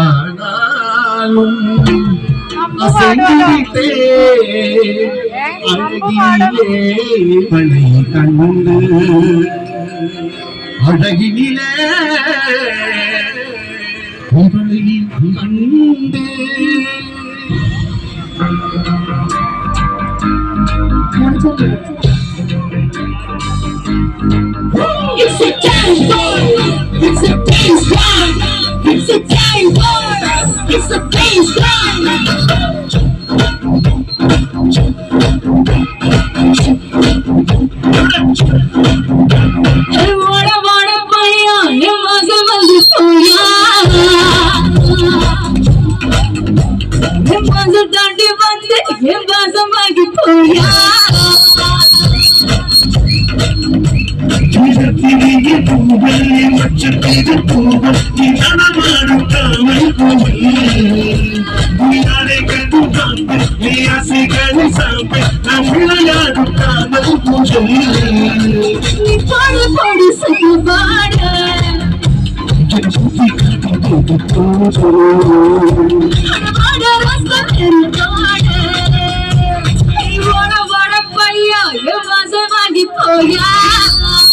ஆனாலும் அசைந்துவிட்டே அழகிலே மழை கண்டு அழகினிலே மழை கண்டு It's a game boy. It's a dance grind. It's a game boy. It's a dance grind. Hey, what a paya, you must have a stoya. You must have done the one day, you must have made it for ya. Oh yeah.